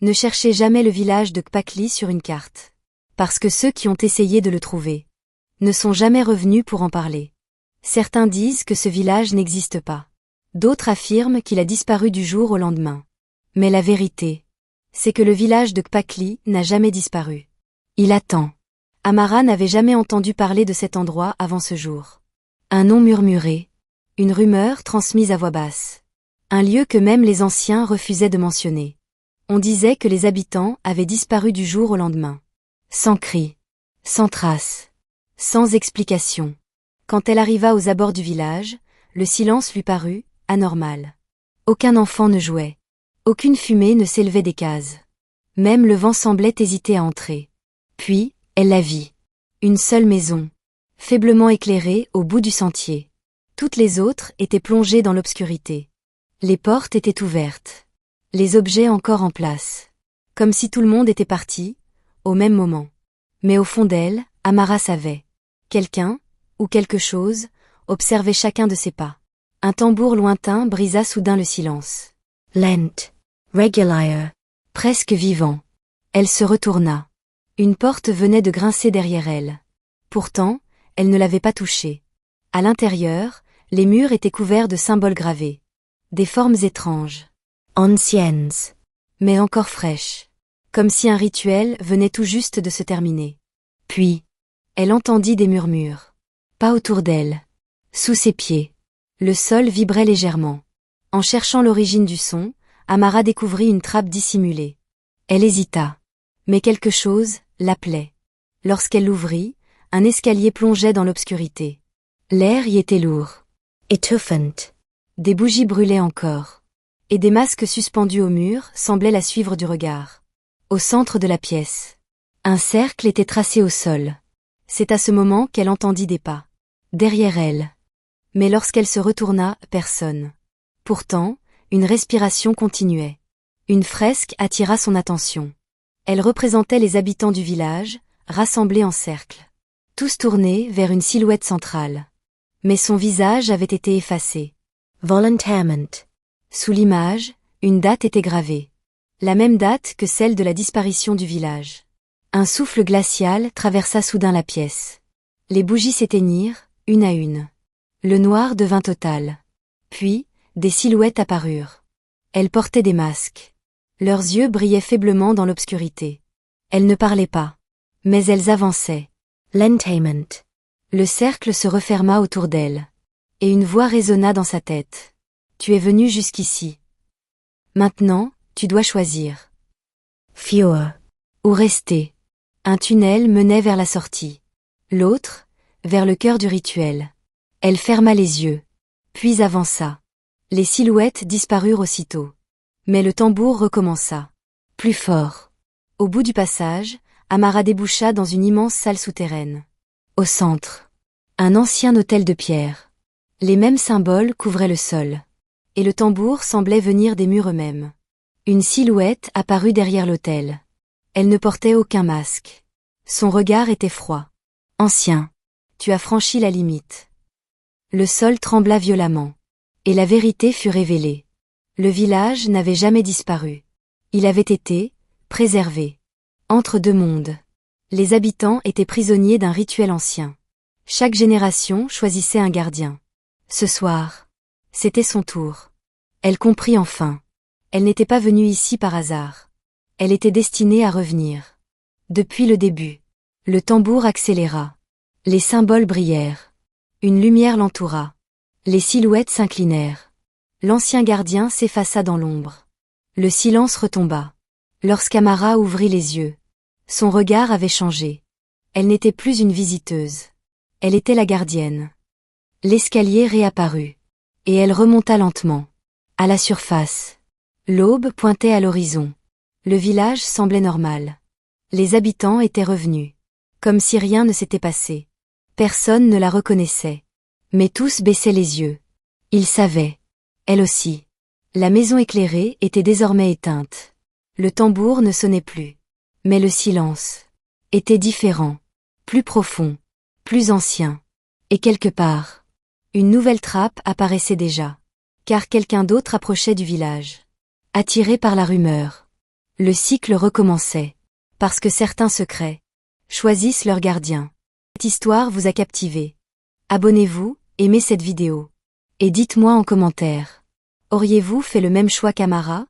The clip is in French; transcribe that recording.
Ne cherchez jamais le village de Kpakli sur une carte. Parce que ceux qui ont essayé de le trouver ne sont jamais revenus pour en parler. Certains disent que ce village n'existe pas. D'autres affirment qu'il a disparu du jour au lendemain. Mais la vérité, c'est que le village de Kpakli n'a jamais disparu. Il attend. Amara n'avait jamais entendu parler de cet endroit avant ce jour. Un nom murmuré, une rumeur transmise à voix basse. Un lieu que même les anciens refusaient de mentionner. On disait que les habitants avaient disparu du jour au lendemain. Sans cri, sans trace, sans explication. Quand elle arriva aux abords du village, le silence lui parut anormal. Aucun enfant ne jouait. Aucune fumée ne s'élevait des cases. Même le vent semblait hésiter à entrer. Puis, elle la vit. Une seule maison, faiblement éclairée au bout du sentier. Toutes les autres étaient plongées dans l'obscurité. Les portes étaient ouvertes. Les objets encore en place. Comme si tout le monde était parti, au même moment. Mais au fond d'elle, Amara savait. Quelqu'un, ou quelque chose, observait chacun de ses pas. Un tambour lointain brisa soudain le silence. Lent, regular, presque vivant. Elle se retourna. Une porte venait de grincer derrière elle. Pourtant, elle ne l'avait pas touchée. À l'intérieur, les murs étaient couverts de symboles gravés. Des formes étranges. Anciennes. Mais encore fraîches. Comme si un rituel venait tout juste de se terminer. Puis, elle entendit des murmures. Pas autour d'elle. Sous ses pieds. Le sol vibrait légèrement. En cherchant l'origine du son, Amara découvrit une trappe dissimulée. Elle hésita. Mais quelque chose l'appelait. Lorsqu'elle l'ouvrit, un escalier plongeait dans l'obscurité. L'air y était lourd. Étouffant. Des bougies brûlaient encore. Et des masques suspendus au mur semblaient la suivre du regard. Au centre de la pièce, un cercle était tracé au sol. C'est à ce moment qu'elle entendit des pas. Derrière elle. Mais lorsqu'elle se retourna, personne. Pourtant, une respiration continuait. Une fresque attira son attention. Elle représentait les habitants du village, rassemblés en cercle. Tous tournés vers une silhouette centrale. Mais son visage avait été effacé. Volontairement. Sous l'image, une date était gravée. La même date que celle de la disparition du village. Un souffle glacial traversa soudain la pièce. Les bougies s'éteignirent, une à une. Le noir devint total. Puis, des silhouettes apparurent. Elles portaient des masques. Leurs yeux brillaient faiblement dans l'obscurité. Elles ne parlaient pas. Mais elles avançaient. Lentement. Le cercle se referma autour d'elle. Et une voix résonna dans sa tête. Tu es venu jusqu'ici. Maintenant, tu dois choisir. Fuir. Ou rester. Un tunnel menait vers la sortie. L'autre, vers le cœur du rituel. Elle ferma les yeux. Puis avança. Les silhouettes disparurent aussitôt. Mais le tambour recommença. Plus fort. Au bout du passage, Amara déboucha dans une immense salle souterraine. Au centre, un ancien autel de pierre. Les mêmes symboles couvraient le sol. Et le tambour semblait venir des murs eux-mêmes. Une silhouette apparut derrière l'autel. Elle ne portait aucun masque. Son regard était froid. Ancien, tu as franchi la limite. Le sol trembla violemment. Et la vérité fut révélée. Le village n'avait jamais disparu. Il avait été préservé. Entre deux mondes. Les habitants étaient prisonniers d'un rituel ancien. Chaque génération choisissait un gardien. Ce soir, c'était son tour. Elle comprit enfin. Elle n'était pas venue ici par hasard. Elle était destinée à revenir. Depuis le début. Le tambour accéléra. Les symboles brillèrent. Une lumière l'entoura. Les silhouettes s'inclinèrent. L'ancien gardien s'effaça dans l'ombre. Le silence retomba. Lorsqu'Amara ouvrit les yeux, son regard avait changé. Elle n'était plus une visiteuse. Elle était la gardienne. L'escalier réapparut. Et elle remonta lentement. À la surface. L'aube pointait à l'horizon. Le village semblait normal. Les habitants étaient revenus. Comme si rien ne s'était passé. Personne ne la reconnaissait. Mais tous baissaient les yeux. Ils savaient. Elle aussi. La maison éclairée était désormais éteinte. Le tambour ne sonnait plus. Mais le silence était différent. Plus profond. Plus ancien. Et quelque part, une nouvelle trappe apparaissait déjà. Car quelqu'un d'autre approchait du village. Attiré par la rumeur. Le cycle recommençait. Parce que certains secrets choisissent leur gardien. Cette histoire vous a captivé. Abonnez-vous, aimez cette vidéo. Et dites-moi en commentaire. Auriez-vous fait le même choix qu'Amara?